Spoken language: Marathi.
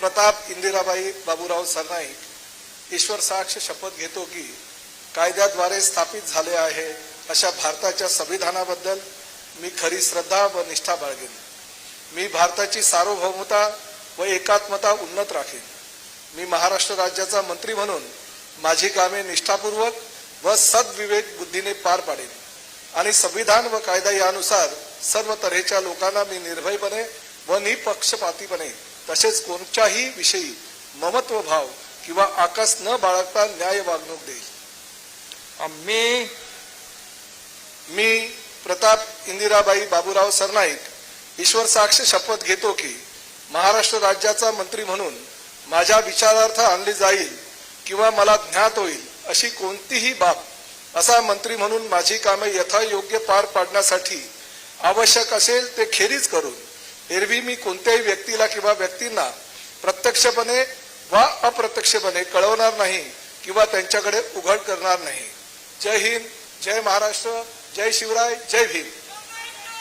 प्रताप इंदिराबाई बाबूराव सरनाईक ईश्वर साक्ष शपथ घेतो की कायद्याद्वारे स्थापित झाले आहे अशा भारताच्या संविधानाबद्दल मी खरी श्रद्धा व निष्ठा बाळगेन. मी भारताची सार्वभौमता व एकात्मता उन्नत राखेन. मी महाराष्ट्र राज्याचा मंत्री म्हणून माझी कामे निष्ठापूर्वक व सद्विवेक बुद्धीने पार पाडेन आणि संविधान व कायदा यानुसार सर्व तऱ्हेच्या लोकांना मी निर्भयपणे व निपक्षपातीपणे तसेच कोणत्याही विषयी ममत्व भाव किंवा आकस न बाळगता न्याय वागणूक देईल. मी प्रताप इंदिराबाई बाबूराव सरनाईक ईश्वर साक्ष शपथ घेतो की महाराष्ट्र राज्याचा मंत्री म्हणून माझ्या विचारार्थ आणली जाईल किंवा मला ज्ञात होईल अशी कोणतीही बाब असा मंत्री म्हणून माझी कामे यथायोग्य पार पाडण्यासाठी आवश्यक असेल ते खेरीज करून एरवी मी कोणत्याही व्यक्तीला किंवा व्यक्तींना प्रत्यक्षपणे वा अप्रत्यक्षपणे कळवणार नाही किंवा त्यांच्याकडे उघड करणार नाही. जय हिंद, जय महाराष्ट्र, जय शिवराय, जय भीम.